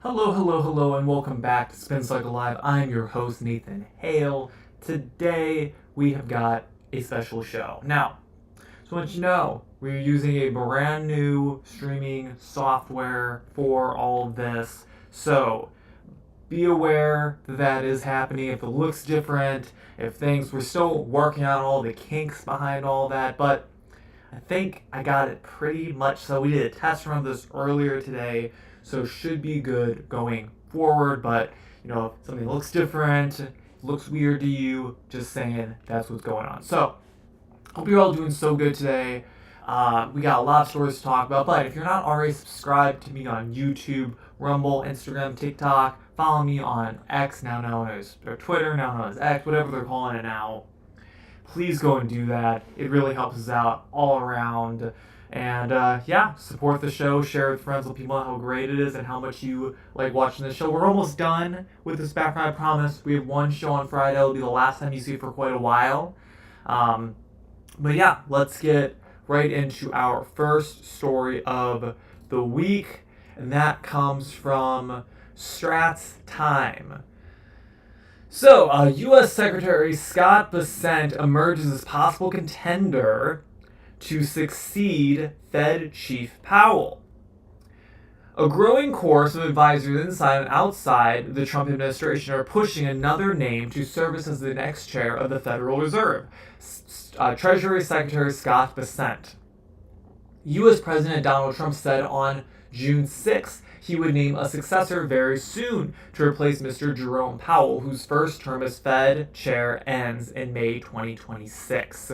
Hello, and welcome back to Spin Cycle Live. I'm your host, Nathan Hale. Today, we have got a special show. Now, so let you know, we're using a brand new streaming software for all of this. So, be aware that is happening, if it looks different, if we're still working out all the kinks behind all that, but I think I got it pretty much so. We did a test run of this earlier today, so should be good going forward, but if something looks different, looks weird to you, just saying that's what's going on. So, hope you're all doing so good today. We got a lot of stories to talk about, but if you're not already subscribed to me on YouTube, Rumble, Instagram, TikTok, follow me on X, now known as, or Twitter, now known as X, whatever they're calling it now, please go and do that. It really helps us out all around. And support the show, share with friends, let people know how great it is and how much you like watching the show. We're almost done with this background, I promise. We have one show on Friday. It'll be the last time you see it for quite a while. But yeah, let's get right into our first story of the week. And that comes from Strats Time. So, U.S. Secretary Scott Bessent emerges as possible contender to succeed Fed Chief Powell. A growing chorus of advisors inside and outside the Trump administration are pushing another name to serve as the next chair of the Federal Reserve, Treasury Secretary Scott Bessent. U.S. President Donald Trump said on June 6th he would name a successor very soon to replace Mr. Jerome Powell, whose first term as Fed Chair ends in May 2026.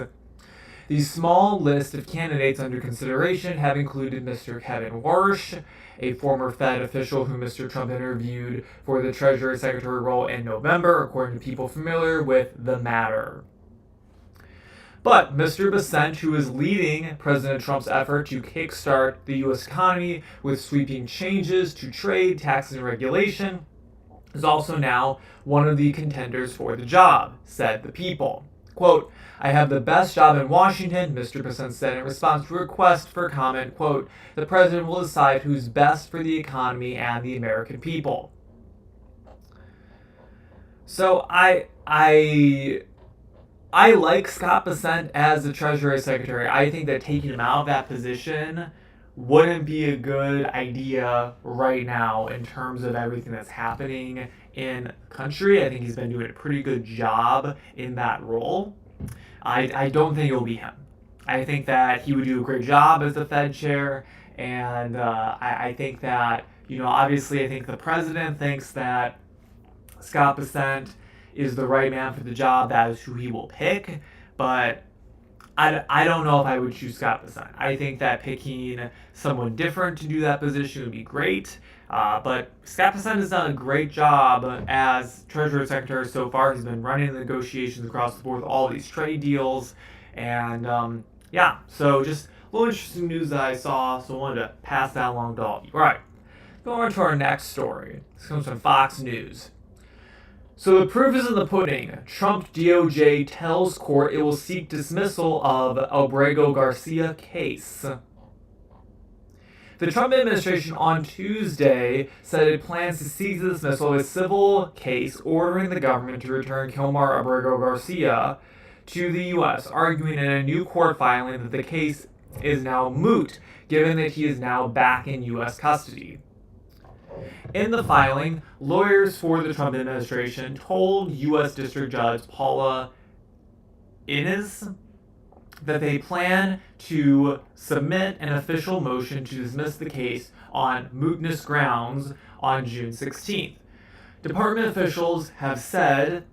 The small list of candidates under consideration have included Mr. Kevin Warsh, a former Fed official whom Mr. Trump interviewed for the Treasury Secretary role in November, according to people familiar with the matter. But Mr. Bessent, who is leading President Trump's effort to kickstart the U.S. economy with sweeping changes to trade, taxes, and regulation, is also now one of the contenders for the job, said the People. Quote, "I have the best job in Washington," Mr. Bessent said in response to a request for comment. Quote, "The president will decide who's best for the economy and the American people." So I like Scott Bessent as the Treasury Secretary. I think that taking him out of that position wouldn't be a good idea right now in terms of everything that's happening in the country. I think he's been doing a pretty good job in that role. I don't think it'll be him. I think that he would do a great job as the Fed chair, and I think that, obviously I think the president thinks that Scott Bessent is the right man for the job. That is who he will pick, but I don't know if I would choose Scott Bessent. I think that picking someone different to do that position would be great, but Scott Bessent has done a great job as Treasury Secretary so far. He's been running the negotiations across the board with all these trade deals, and so just a little interesting news that I saw, so I wanted to pass that along to all of you. All right, going on to our next story. This comes from Fox News. So the proof is in the pudding. Trump DOJ tells court it will seek dismissal of Abrego Garcia case. The Trump administration on Tuesday said it plans to seek the dismissal of a civil case ordering the government to return Kilmar Abrego Garcia to the U.S., arguing in a new court filing that the case is now moot, given that he is now back in U.S. custody. In the filing, lawyers for the Trump administration told U.S. District Judge Paula Inez that they plan to submit an official motion to dismiss the case on mootness grounds on June 16th. Department officials have said,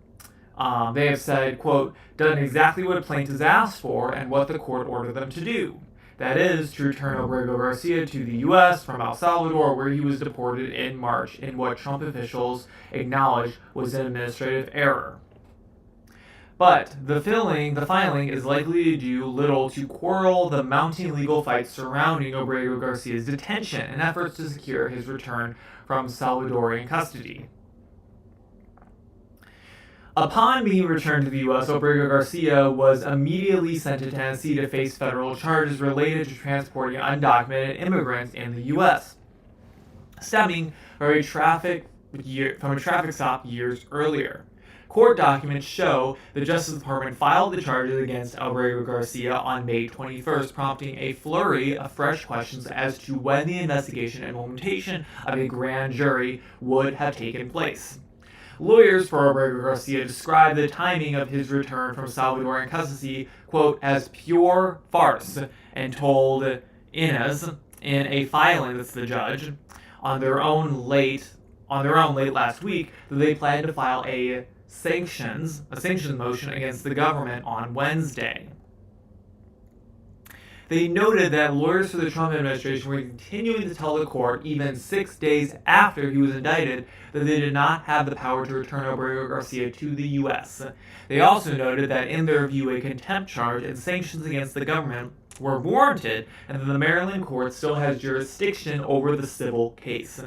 quote, done exactly what plaintiffs asked for and what the court ordered them to do. That is, to return Abrego Garcia to the U.S. from El Salvador, where he was deported in March in what Trump officials acknowledged was an administrative error. But the filing is likely to do little to quell the mounting legal fight surrounding Abrego Garcia's detention and efforts to secure his return from Salvadorian custody. Upon being returned to the U.S., Abrego Garcia was immediately sent to Tennessee to face federal charges related to transporting undocumented immigrants in the U.S., stemming from a traffic stop years earlier. Court documents show the Justice Department filed the charges against Alberto Garcia on May 21st, prompting a flurry of fresh questions as to when the investigation and implementation of a grand jury would have taken place. Lawyers for Alberto Garcia described the timing of his return from Salvadoran custody, quote, as pure farce, and told Inez in a filing, that's the judge, on their own late last week that they plan to file a sanctions motion against the government on Wednesday. They noted that lawyers for the Trump administration were continuing to tell the court, even 6 days after he was indicted, that they did not have the power to return Alberto Garcia to the U.S. They also noted that in their view, a contempt charge and sanctions against the government were warranted, and that the Maryland court still has jurisdiction over the civil case.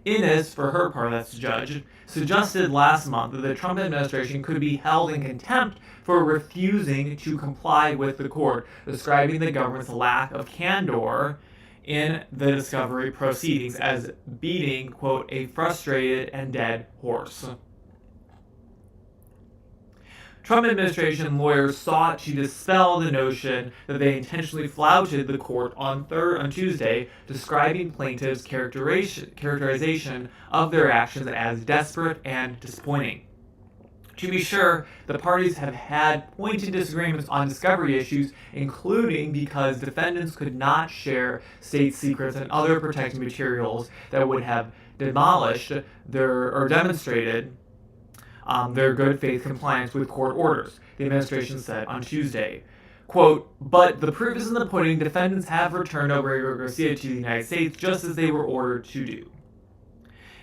Inez, for her part, that's the judge, suggested last month that the Trump administration could be held in contempt for refusing to comply with the court, describing the government's lack of candor in the discovery proceedings as beating, quote, a frustrated and dead horse. Trump administration lawyers sought to dispel the notion that they intentionally flouted the court on Tuesday, describing plaintiffs' characterization of their actions as desperate and disappointing. To be sure, the parties have had pointed disagreements on discovery issues, including because defendants could not share state secrets and other protected materials that would have demolished demonstrated their good faith compliance with court orders, the administration said on Tuesday. Quote, but the proof is in the pudding. Defendants have returned Alberto Garcia to the United States just as they were ordered to do.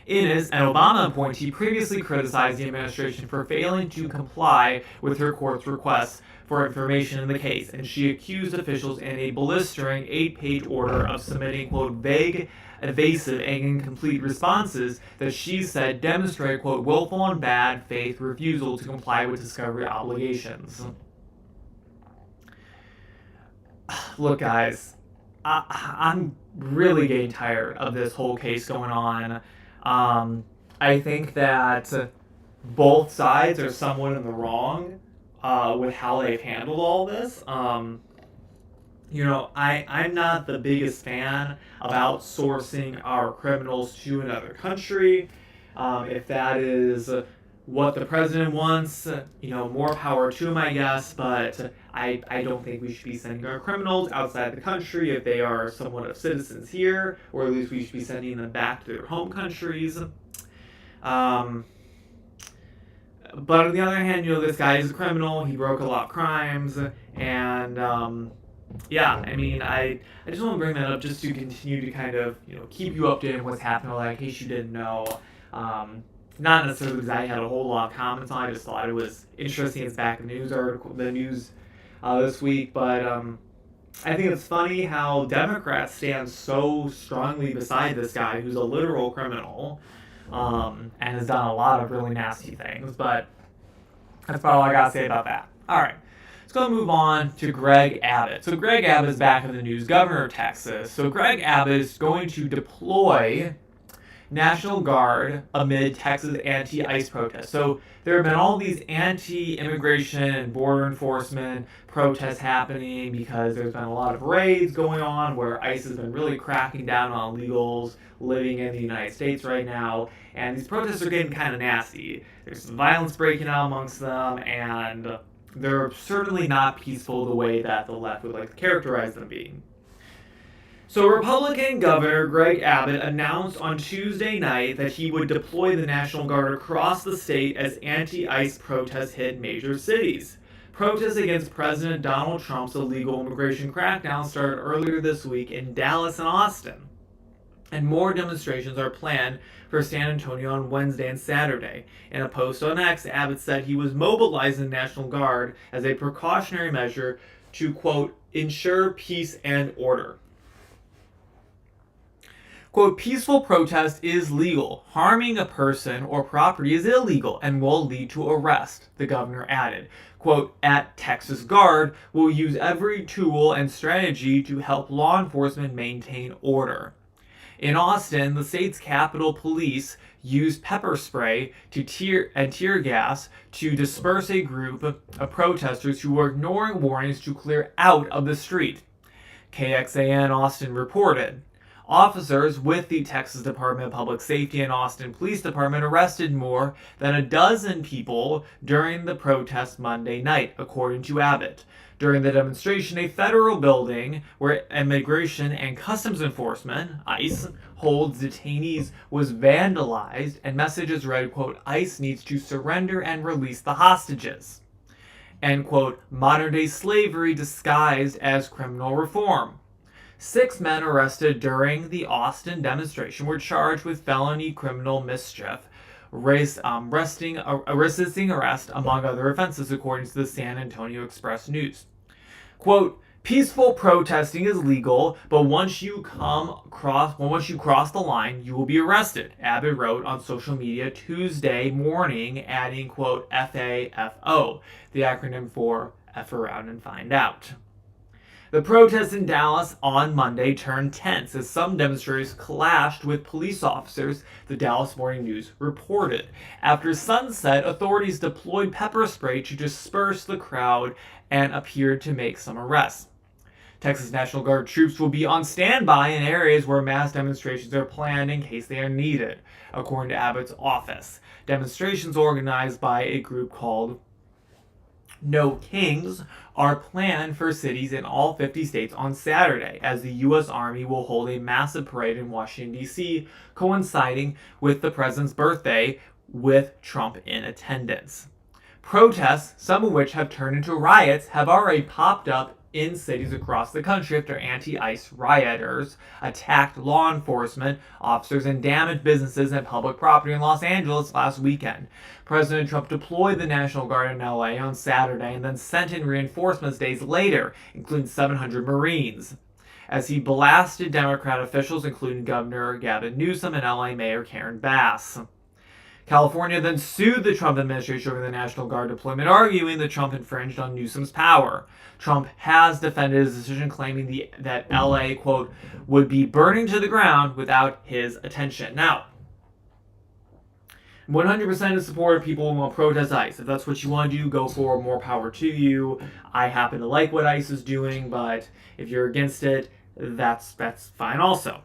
Inez, an Obama appointee, previously criticized the administration for failing to comply with her court's requests for information in the case, and she accused officials in a blistering 8-page order of submitting, quote, vague, evasive, and incomplete responses that she said demonstrate, quote, willful and bad faith refusal to comply with discovery obligations. Look, guys, I'm really getting tired of this whole case going on. I think that both sides are somewhat in the wrong with how they've handled all this. I'm not the biggest fan of outsourcing our criminals to another country. If that is what the president wants, more power to him, I guess. But I don't think we should be sending our criminals outside the country if they are somewhat of citizens here, or at least we should be sending them back to their home countries. But on the other hand, this guy is a criminal. He broke a lot of crimes, and I just want to bring that up just to continue to kind of keep you updated on what's happening, like in case you didn't know. Not necessarily because I had a whole lot of comments on it. I just thought it was interesting. It's back in the news this week, but I think it's funny how Democrats stand so strongly beside this guy who's a literal criminal and has done a lot of really nasty things. But that's about all I gotta say about that. All right. Let's go move on to Greg Abbott. So Greg Abbott is back in the news, governor of Texas. So Greg Abbott is going to deploy National Guard amid Texas anti-ICE protests. So there have been all these anti-immigration and border enforcement protests happening because there's been a lot of raids going on where ICE has been really cracking down on illegals living in the United States right now. And these protests are getting kind of nasty. There's some violence breaking out amongst them, and they're certainly not peaceful the way that the left would like to characterize them being. So Republican Governor Greg Abbott announced on Tuesday night that he would deploy the National Guard across the state as anti-ICE protests hit major cities. Protests against President Donald Trump's illegal immigration crackdown started earlier this week in Dallas and Austin. And more demonstrations are planned for San Antonio on Wednesday and Saturday. In a post on X, Abbott said he was mobilizing the National Guard as a precautionary measure to, quote, ensure peace and order. Quote, peaceful protest is legal. Harming a person or property is illegal and will lead to arrest, the governor added. Quote, at Texas Guard, we'll use every tool and strategy to help law enforcement maintain order. In Austin, the state's Capitol Police used pepper spray and tear gas to disperse a group of protesters who were ignoring warnings to clear out of the street. KXAN Austin reported. Officers with the Texas Department of Public Safety and Austin Police Department arrested more than a dozen people during the protest Monday night, according to Abbott. During the demonstration, a federal building where Immigration and Customs Enforcement, ICE, holds detainees was vandalized, and messages read, quote, "ICE needs to surrender and release the hostages," and, quote, "modern-day slavery disguised as criminal reform." 6 men arrested during the Austin demonstration were charged with felony criminal mischief, resisting arrest, among other offenses, according to the San Antonio Express News. Quote, "Peaceful protesting is legal, but once you cross the line, you will be arrested," Abbott wrote on social media Tuesday morning, adding, quote, "FAFO," the acronym for F around and find out. The protests in Dallas on Monday turned tense as some demonstrators clashed with police officers, the Dallas Morning News reported. After sunset, authorities deployed pepper spray to disperse the crowd and appeared to make some arrests. Texas National Guard troops will be on standby in areas where mass demonstrations are planned in case they are needed, according to Abbott's office. Demonstrations organized by a group called No Kings are planned for cities in all 50 states on Saturday, as the U.S. Army will hold a massive parade in Washington, D.C., coinciding with the president's birthday, with Trump in attendance. Protests, some of which have turned into riots, have already popped up in cities across the country after anti-ICE rioters attacked law enforcement officers and damaged businesses and public property in Los Angeles last weekend. President Trump deployed the National Guard in LA on Saturday and then sent in reinforcements days later, including 700 Marines, as he blasted Democrat officials, including Governor Gavin Newsom and LA Mayor Karen Bass. California then sued the Trump administration over the National Guard deployment, arguing that Trump infringed on Newsom's power. Trump has defended his decision, claiming that LA, quote, would be burning to the ground without his attention. Now, 100% in support of people who want to protest ICE. If that's what you want to do, go for more power to you. I happen to like what ICE is doing, but if you're against it, that's fine also.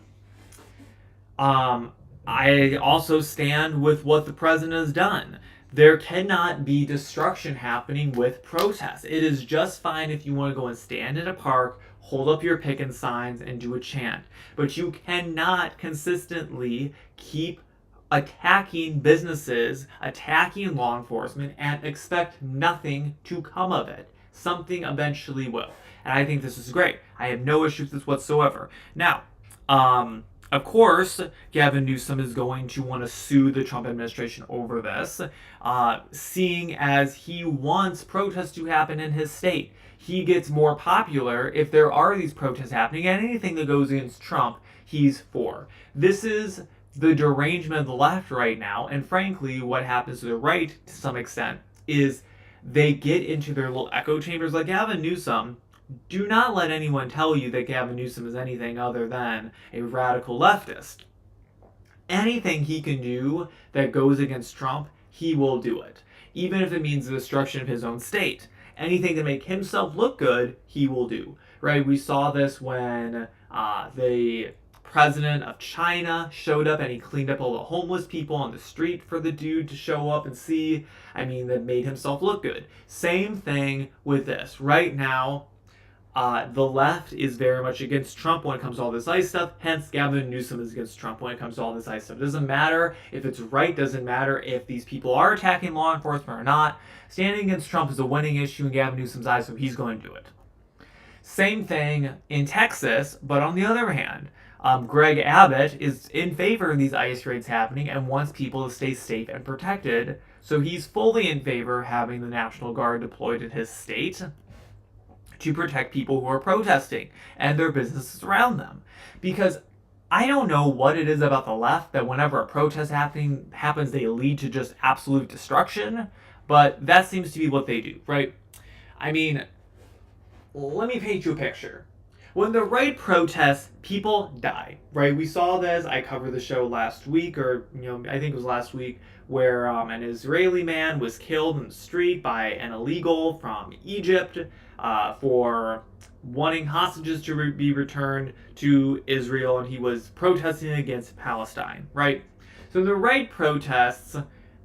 I also stand with what the president has done. There cannot be destruction happening with protests. It is just fine if you want to go and stand in a park, hold up your picket signs, and do a chant. But you cannot consistently keep attacking businesses, attacking law enforcement, and expect nothing to come of it. Something eventually will. And I think this is great. I have no issues with this whatsoever. Now, of course, Gavin Newsom is going to want to sue the Trump administration over this, seeing as he wants protests to happen in his state. He gets more popular if there are these protests happening, and anything that goes against Trump, he's for. This is the derangement of the left right now, and frankly, what happens to the right, to some extent, is they get into their little echo chambers like Gavin Newsom. Do not let anyone tell you that Gavin Newsom is anything other than a radical leftist. Anything he can do that goes against Trump, he will do it. Even if it means the destruction of his own state. Anything to make himself look good, he will do. Right? We saw this when the president of China showed up and he cleaned up all the homeless people on the street for the dude to show up and see. I mean, that made himself look good. Same thing with this. Right now, the left is very much against Trump when it comes to all this ICE stuff. Hence, Gavin Newsom is against Trump when it comes to all this ICE stuff. It doesn't matter if it's right. Doesn't matter if these people are attacking law enforcement or not. Standing against Trump is a winning issue in Gavin Newsom's eyes, so he's going to do it. Same thing in Texas, but on the other hand, Greg Abbott is in favor of these ICE raids happening and wants people to stay safe and protected. So he's fully in favor of having the National Guard deployed in his state to protect people who are protesting and their businesses around them. Because I don't know what it is about the left that whenever a protest happens, they lead to just absolute destruction, but that seems to be what they do, right? I mean, let me paint you a picture. When the right protests, people die, right? We saw this. I covered the show last week, or I think it was last week, where an Israeli man was killed in the street by an illegal from Egypt for wanting hostages to be returned to Israel, and he was protesting against Palestine, right? So the right protests,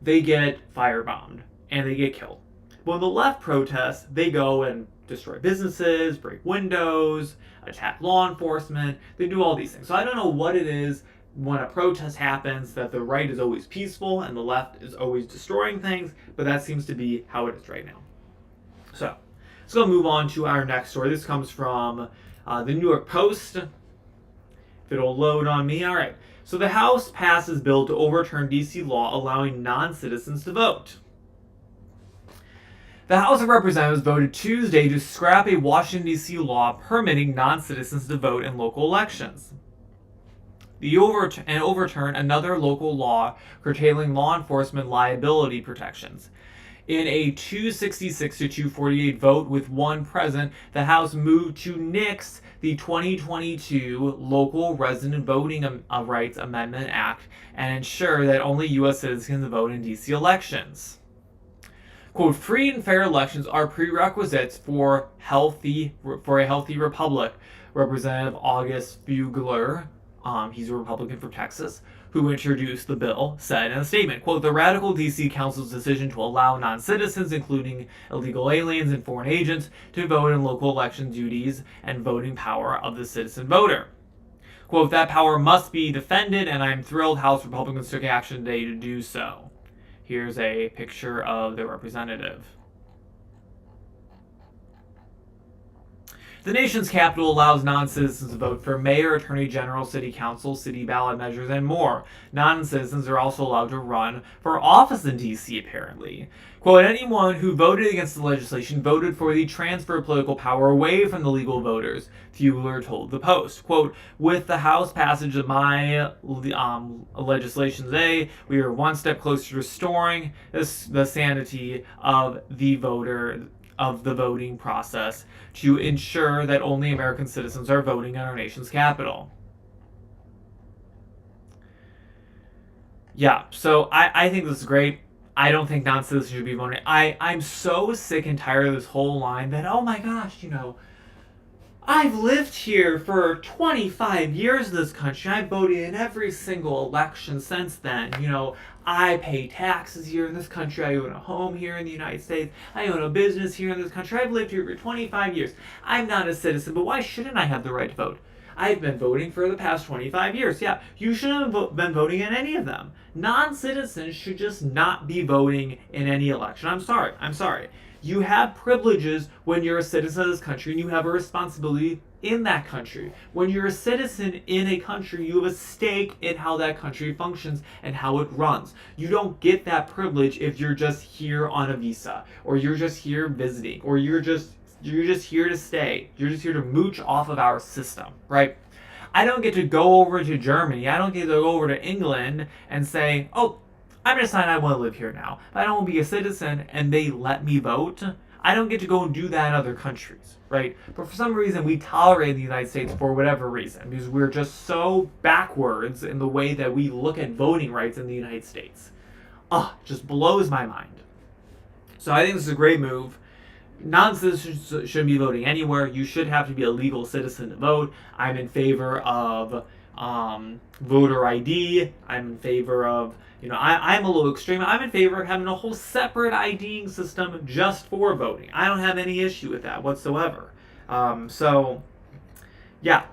they get firebombed and they get killed. But when the left protests, they go and destroy businesses, break windows, attack law enforcement. They do all these things. So I don't know what it is when a protest happens that the right is always peaceful and the left is always destroying things, but that seems to be how it is right now. So let's go move on to our next story. This comes from the New York Post. If it'll load on me. All right. So the House passes bill to overturn D.C. law allowing non-citizens to vote. The House of Representatives voted Tuesday to scrap a Washington, D.C. law permitting non-citizens to vote in local elections. And overturn another local law curtailing law enforcement liability protections. In a 266 to 248 vote with one present, the House moved to nix the 2022 Local Resident Voting Rights Amendment Act and ensure that only U.S. citizens can vote in D.C. elections. Quote, free and fair elections are prerequisites for a healthy republic, Representative August Bugler, he's a Republican from Texas, who introduced the bill, said in a statement, quote, the radical D.C. Council's decision to allow non-citizens, including illegal aliens and foreign agents, to vote in local election duties and voting power of the citizen voter. Quote, that power must be defended, and I'm thrilled House Republicans took action today to do so. Here's a picture of the representative. The nation's capital allows non-citizens to vote for mayor, attorney general, city council, city ballot measures, and more. Non-citizens are also allowed to run for office in D.C., apparently. Quote, anyone who voted against the legislation voted for the transfer of political power away from the legal voters, Fugler told the Post. Quote, with the House passage of my legislation today, we are one step closer to restoring the sanity of the voting process to ensure that only American citizens are voting in our nation's capital. Yeah, so I think this is great. I don't think non-citizens should be voting. I'm so sick and tired of this whole line that, oh my gosh, I've lived here for 25 years in this country. I've voted in every single election since then. I pay taxes here in this country. I own a home here in the United States. I own a business here in this country. I've lived here for 25 years. I'm not a citizen, but why shouldn't I have the right to vote? I've been voting for the past 25 years. Yeah, you shouldn't have been voting in any of them. Non-citizens should just not be voting in any election. I'm sorry. You have privileges when you're a citizen of this country, and you have a responsibility in that country. When you're a citizen in a country, you have a stake in how that country functions and how it runs. You don't get that privilege if you're just here on a visa, or you're just here visiting, or you're just here to stay. You're just here to mooch off of our system, right? I don't get to go over to Germany. I don't get to go over to England and say, oh, I'm going to decide I want to live here now. But I don't want to be a citizen and they let me vote. I don't get to go and do that in other countries, right? But for some reason, we tolerate the United States for whatever reason, because we're just so backwards in the way that we look at voting rights in the United States. It just blows my mind. So I think this is a great move. Non-citizens shouldn't be voting anywhere. You should have to be a legal citizen to vote. I'm in favor of voter ID. I'm in favor of, I'm a little extreme. I'm in favor of having a whole separate IDing system just for voting. I don't have any issue with that whatsoever. So, yeah,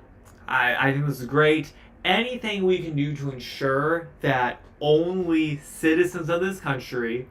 I think this is great. Anything we can do to ensure that only citizens of this country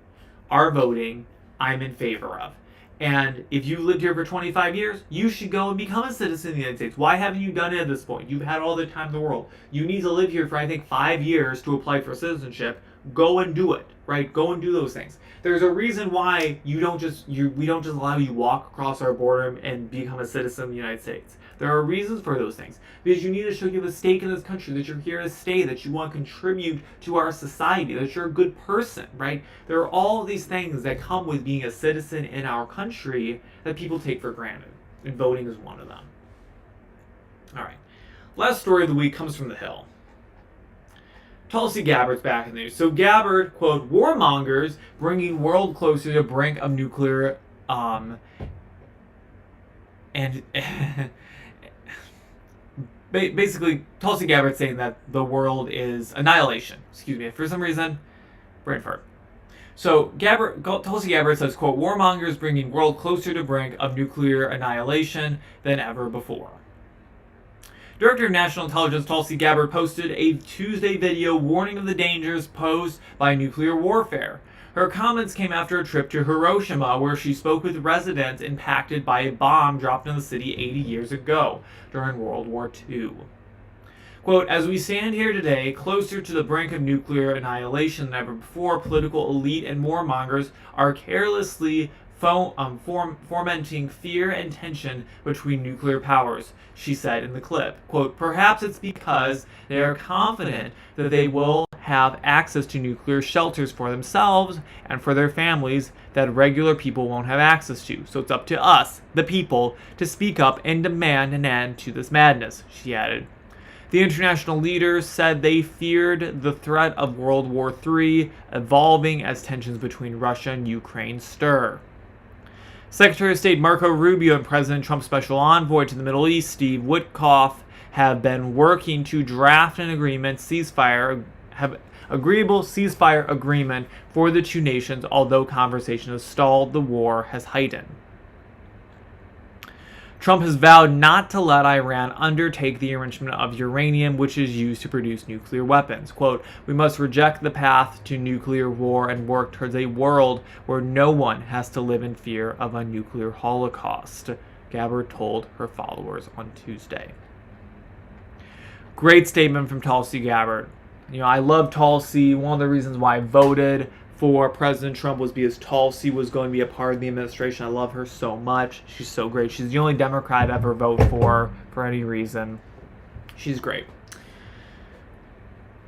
are voting, I'm in favor of. And if you lived here for 25 years, you should go and become a citizen of the United States. Why haven't you done it at this point? You've had all the time in the world. You need to live here for, I think, 5 years to apply for citizenship. Go and do it, right? Go and do those things. There's a reason why we don't just allow you to walk across our border and become a citizen of the United States. There are reasons for those things. Because you need to show you have a stake in this country, that you're here to stay, that you want to contribute to our society, that you're a good person, right? There are all these things that come with being a citizen in our country that people take for granted. And voting is one of them. All right. Last story of the week comes from the Hill. Tulsi Gabbard's back in the news. So Gabbard, quote, warmongers bringing world closer to brink of nuclear, and basically Tulsi Gabbard saying that the world is annihilation. Excuse me. For some reason, brain fart. So Tulsi Gabbard says, quote, warmongers bringing world closer to brink of nuclear annihilation than ever before. Director of National Intelligence Tulsi Gabbard posted a Tuesday video warning of the dangers posed by nuclear warfare. Her comments came after a trip to Hiroshima, where she spoke with residents impacted by a bomb dropped in the city 80 years ago during World War II. Quote, as we stand here today, closer to the brink of nuclear annihilation than ever before, political elite and warmongers are carelessly fomenting fear and tension between nuclear powers, she said in the clip. Quote, perhaps it's because they are confident that they will have access to nuclear shelters for themselves and for their families that regular people won't have access to. So it's up to us, the people, to speak up and demand an end to this madness, she added. The international leaders said they feared the threat of World War III evolving as tensions between Russia and Ukraine stir. Secretary of State Marco Rubio and President Trump's special envoy to the Middle East, Steve Witkoff, have been working to draft an agreeable ceasefire agreement for the two nations, although conversation has stalled, the war has heightened. Trump has vowed not to let Iran undertake the enrichment of uranium, which is used to produce nuclear weapons. Quote, we must reject the path to nuclear war and work towards a world where no one has to live in fear of a nuclear holocaust, Gabbard told her followers on Tuesday. Great statement from Tulsi Gabbard. You know, I love Tulsi. One of the reasons why I voted for President Trump was because Tulsi was going to be a part of the administration. I love her so much. She's so great. She's the only Democrat I've ever voted for any reason. She's great.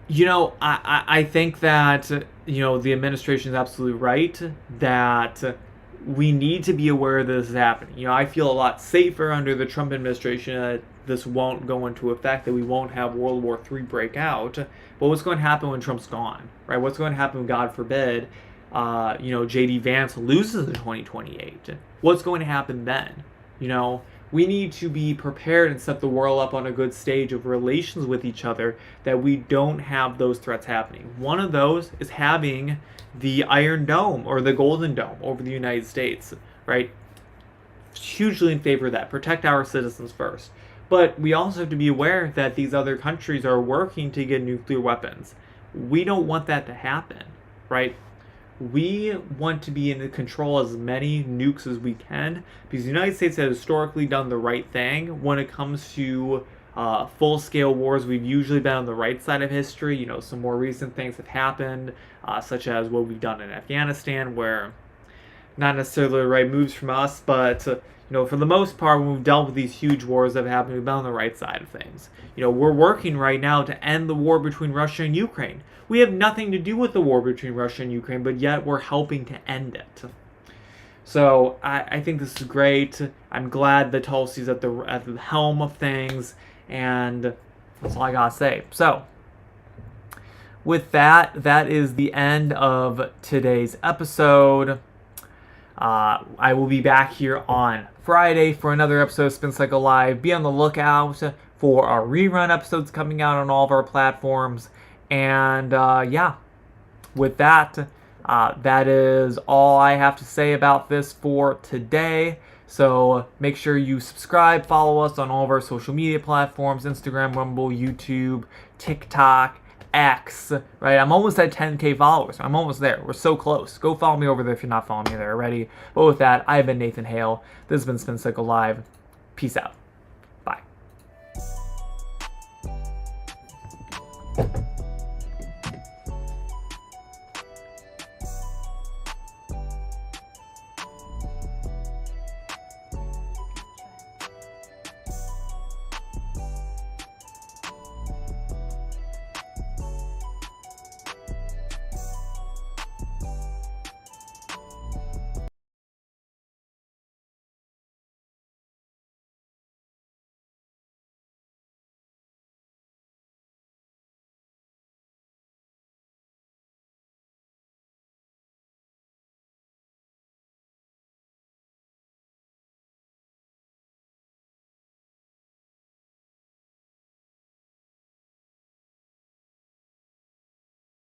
You know, I think that, you know, the administration is absolutely right that we need to be aware this is happening. You know, I feel a lot safer under the Trump administration that this won't go into effect, that we won't have World War III break out. But what's going to happen when Trump's gone, right? What's going to happen, God forbid, J.D. Vance loses in 2028? What's going to happen then? You know, we need to be prepared and set the world up on a good stage of relations with each other that we don't have those threats happening. One of those is having the Iron Dome or the Golden Dome over the United States, right? Hugely in favor of that. Protect our citizens first. But we also have to be aware that these other countries are working to get nuclear weapons. We don't want that to happen, right? We want to be in control of as many nukes as we can because the United States has historically done the right thing when it comes to full-scale wars. We've usually been on the right side of history. You know, some more recent things have happened, such as what we've done in Afghanistan, where not necessarily the right moves from us, but you know, for the most part, when we've dealt with these huge wars that have happened, we've been on the right side of things. You know, we're working right now to end the war between Russia and Ukraine. We have nothing to do with the war between Russia and Ukraine, but yet we're helping to end it. So I think this is great. I'm glad that Tulsi's at the helm of things, and that's all I gotta say. So with that, that is the end of today's episode. I will be back here on Friday for another episode of Spin Cycle Live. Be on the lookout for our rerun episodes coming out on all of our platforms. And with that, that is all I have to say about this for today. So make sure you subscribe, follow us on all of our social media platforms, Instagram, Rumble, YouTube, TikTok, X, right? I'm almost at 10K followers. I'm almost there. We're so close. Go follow me over there if you're not following me there already. But with that, I've been Nathan Hale. This has been Spin Cycle Live. Peace out. Bye.